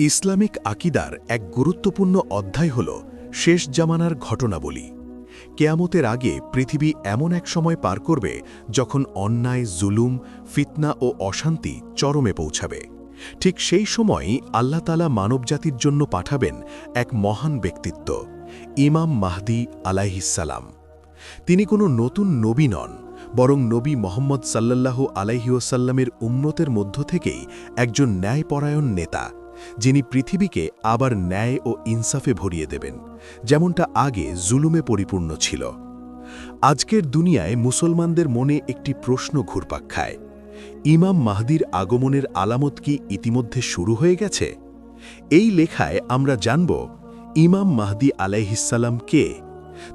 Islamic আকিদার এক গুরুত্বপূর্ণ অধ্যায় হল শেষ জামানার ঘটনাবলী। কেয়ামতের আগে পৃথিবী এমন এক সময় পার করবে যখন অন্যায়, জুলুম, ফিতনা ও অশান্তি চরমে পৌঁছাবে। ঠিক সেই সময়ই আল্লাহ তাআলা মানবজাতির জন্য পাঠাবেন এক মহান ব্যক্তিত্ব, ইমাম মাহদী আলাইহিসসালাম। তিনি কোনো নতুন নবী নন, বরং নবী মুহাম্মদ সাল্লাল্লাহু আলাইহি ওয়াসাল্লামের উম্মতের মধ্য থেকেই একজন ন্যায়পরায়ণ নেতা, যিনি পৃথিবীকে আবার ন্যায় ও ইনসাফে ভরিয়ে দেবেন, যেমনটা আগে জুলুমে পরিপূর্ণ ছিল। আজকের দুনিয়ায় মুসলমানদের মনে একটি প্রশ্ন ঘুরপাক খায়, ইমাম মাহদীর আগমনের আলামত কি ইতিমধ্যে শুরু হয়ে গেছে? এই লেখায় আমরা জানব ইমাম মাহদী আলাইহিসসালাম কে,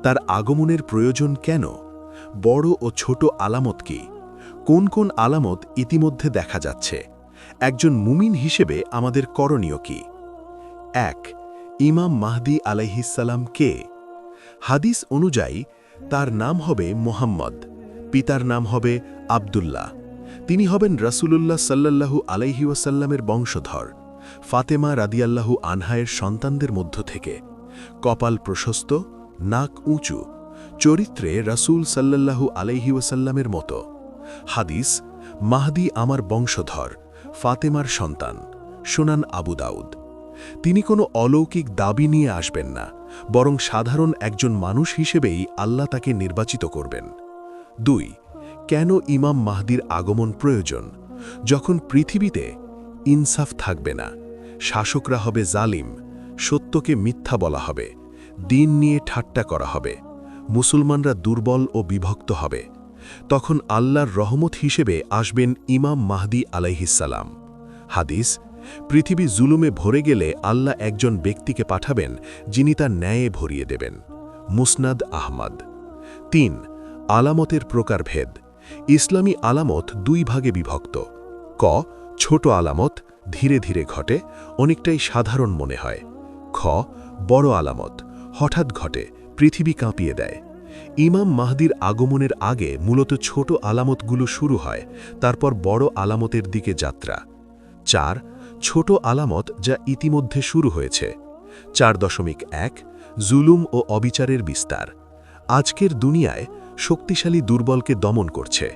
তার আগমনের প্রয়োজন কেন, বড় ও ছোট আলামত কি, কোন কোন আলামত ইতিমধ্যে দেখা যাচ্ছে, একজন মুমিন হিসেবে আমাদের করণীয় কি। ১. ইমাম মাহদী আলাইহিসসালাম কে? হাদিস অনুযায়ী তার নাম হবে মুহাম্মদ, পিতার নাম হবে আবদুল্লাহ। তিনি হবেন রাসূলুল্লাহ সাল্লাল্লাহু আলাইহি ওয়াসাল্লামের বংশধর, ফাতেমা রাদিয়াল্লাহু আনহায়ের সন্তানদের মধ্য থেকে। কপাল প্রশস্ত, নাক উঁচু, চরিত্রে রাসূল সাল্লাল্লাহু আলাইহি ওয়াসাল্লামের মতো। হাদিস, মাহদী আমার বংশধর, ফাতেমার সন্তান। সুনান আবু দাউদ। তিনি কোনো অলৌকিক দাবি নিয়ে আসবেন না, বরং সাধারণ একজন মানুষ হিসেবেই আল্লাহ তাকে নির্বাচিত করবেন। ২. কেন ইমাম মাহদীর আগমন প্রয়োজন? যখন পৃথিবীতে ইনসাফ থাকবে না, শাসকরা হবে জালিম, সত্যকে মিথ্যা বলা হবে, দিন নিয়ে ঠাট্টা করা হবে, মুসলমানরা দুর্বল ও বিভক্ত হবে, তখন আল্লাহর রহমত হিসেবে আসবেন ইমাম মাহদী আলাইহিসসালাম। হাদিস, পৃথিবী জুলুমে ভরে গেলে আল্লাহ একজন ব্যক্তিকে পাঠাবেন, যিনি তা ন্যায়ে ভরিয়ে দেবেন। মুসনাদ আহমদ। ৩. আলামতের প্রকারভেদ। ইসলামী আলামত দুই ভাগে বিভক্ত। ক. ছোট আলামত, ধীরে ধীরে ঘটে, অনেকটাই সাধারণ মনে হয়। খ. বড় আলামত, হঠাৎ ঘটে, পৃথিবী কাঁপিয়ে দেয়। ইমাম মাহদীর আগমনের আগে মূলত ছোট আলামতগুলো শুরু হয়, তারপর বড় আলামতের দিকে যাত্রা। ৪. ছোট আলামত যা ইতিমধ্যে শুরু হয়েছে। ৪.১. জুলুম ও অবিচারের বিস্তার। আজকের দুনিয়ায় শক্তিশালী দুর্বলকে দমন করছে,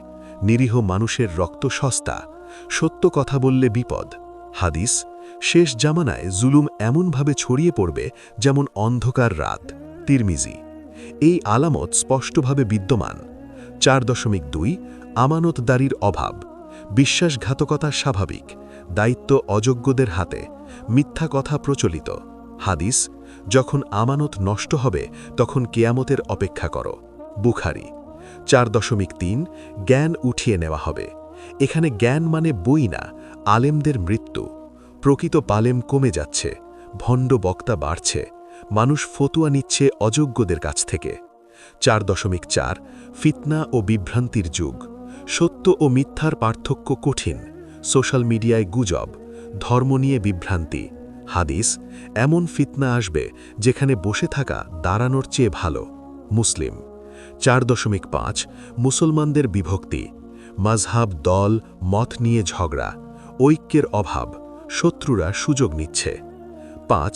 নিরীহ মানুষের রক্ত সস্তা, সত্য কথা বললে বিপদ। হাদিস, শেষ জামানায় জুলুম এমনভাবে ছড়িয়ে পড়বে যেমন অন্ধকার রাত। তিরমিজি। এই আলামত স্পষ্টভাবে বিদ্যমান। ৪.২. আমানতদারির অভাব। বিশ্বাসঘাতকতা স্বাভাবিক, দায়িত্ব অযোগ্যদের হাতে, মিথ্যা কথা প্রচলিত। হাদিস, যখন আমানত নষ্ট হবে তখন কেয়ামতের অপেক্ষা করো। বুখারী। ৪.৩. জ্ঞান উঠিয়ে নেওয়া হবে। এখানে জ্ঞান মানে বই না, আলেমদের মৃত্যু। প্রকৃত পালেম কমে যাচ্ছে, ভণ্ড বক্তা বাড়ছে, মানুষ ফতুয়া নিচ্ছে অযোগ্যদের কাছ থেকে। ৪.৪. ফিতনা ও বিভ্রান্তির যুগ। সত্য ও মিথ্যার পার্থক্য কঠিন, সোশ্যাল মিডিয়ায় গুজব, ধর্ম নিয়ে বিভ্রান্তি। হাদিস, এমন ফিতনা আসবে যেখানে বসে থাকা দাঁড়ানোর চেয়ে ভালো। মুসলিম। ৪.৫. মুসলমানদের বিভক্তি। মাযহাব, দল, মত নিয়ে ঝগড়া, ঐক্যের অভাব, শত্রুরা সুযোগ নিচ্ছে। ৫.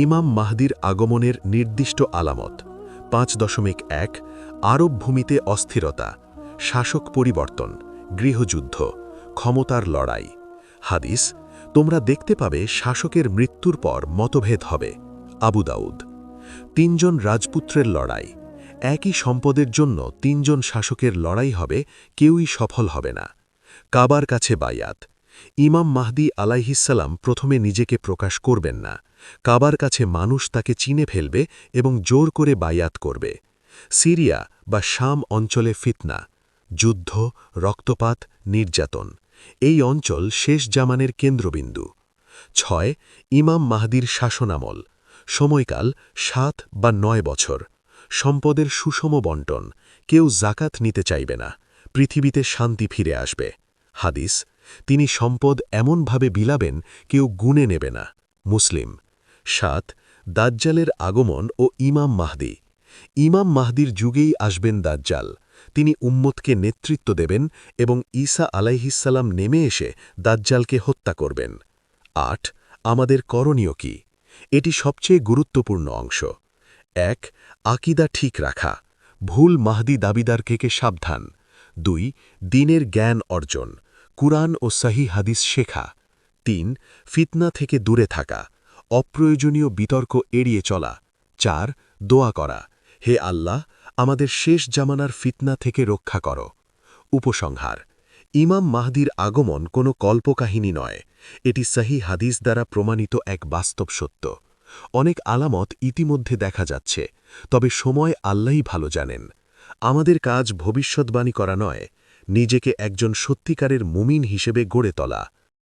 ইমাম মাহদীর আগমনের নির্দিষ্ট আলামত। ৫.১. আরব ভূমিতে অস্থিরতা, শাসক পরিবর্তন, গৃহযুদ্ধ, ক্ষমতার লড়াই। হাদিস, তোমরা দেখতে পাবে শাসকের মৃত্যুর পর মতভেদ হবে। আবু দাউদ। ৩ জন রাজপুত্রের লড়াই। একই সম্পদের জন্য ৩ জন শাসকের লড়াই হবে, কেউই সফল হবে না। কাবার কাছে বায়াত। ইমাম মাহদী আলাইহিসসালাম প্রথমে নিজেকে প্রকাশ করবেন না, কাবার কাছে মানুষ তাকে চিনে ফেলবে এবং জোর করে বায়াত করবে। সিরিয়া বা শাম অঞ্চলে ফিতনা, যুদ্ধ, রক্তপাত, নির্যাতন। এই অঞ্চল শেষ জামানের কেন্দ্রবিন্দু। ৬. ইমাম মাহদীর শাসনামল। সময়কাল ৭ বা ৯ বছর। সম্পদের সুষম বণ্টন, কেউ জাকাত নিতে চাইবে না, পৃথিবীতে শান্তি ফিরে আসবে। হাদিস, তিনি সম্পদ এমনভাবে বিলাবেন কেউ গুণে নেবে না। মুসলিম। ৭. দাজ্জালের আগমন ও ইমাম মাহদী। ইমাম মাহদীর যুগেই আসবেন দাজ্জাল, তিনি উম্মতকে নেতৃত্ব দেবেন এবং ঈসা আলাইহিসসালাম নেমে এসে দাজ্জালকে হত্যা করবেন। ৮. আমাদের করণীয় কি? এটি সবচেয়ে গুরুত্বপূর্ণ অংশ। ১. আকিদা ঠিক রাখা, ভুল মাহদি দাবিদার থেকে সাবধান। ২. দ্বীনের জ্ঞান অর্জন, কুরআন ও সহিহ হাদিস শেখা। ৩. ফিতনা থেকে দূরে থাকা, অপ্রয়োজনীয় বিতর্ক এড়িয়ে চলা। ৪. দোয়া করা, হে আল্লাহ, আমাদের শেষ জামানার ফিতনা থেকে রক্ষা করো। উপসংহার: ইমাম মাহদির আগমন কোনো কল্পকাহিনী নয়, এটি সহিহ হাদিস দ্বারা প্রমাণিত এক বাস্তব সত্য। অনেক আলামত ইতিমধ্যে দেখা যাচ্ছে, তবে সময় আল্লাহই ভালো জানেন। আমাদের কাজ ভবিষ্যদ্বাণী করা নয়, নিজেকে একজন সত্যিকারের মুমিন হিসেবে গড়ে তোলা।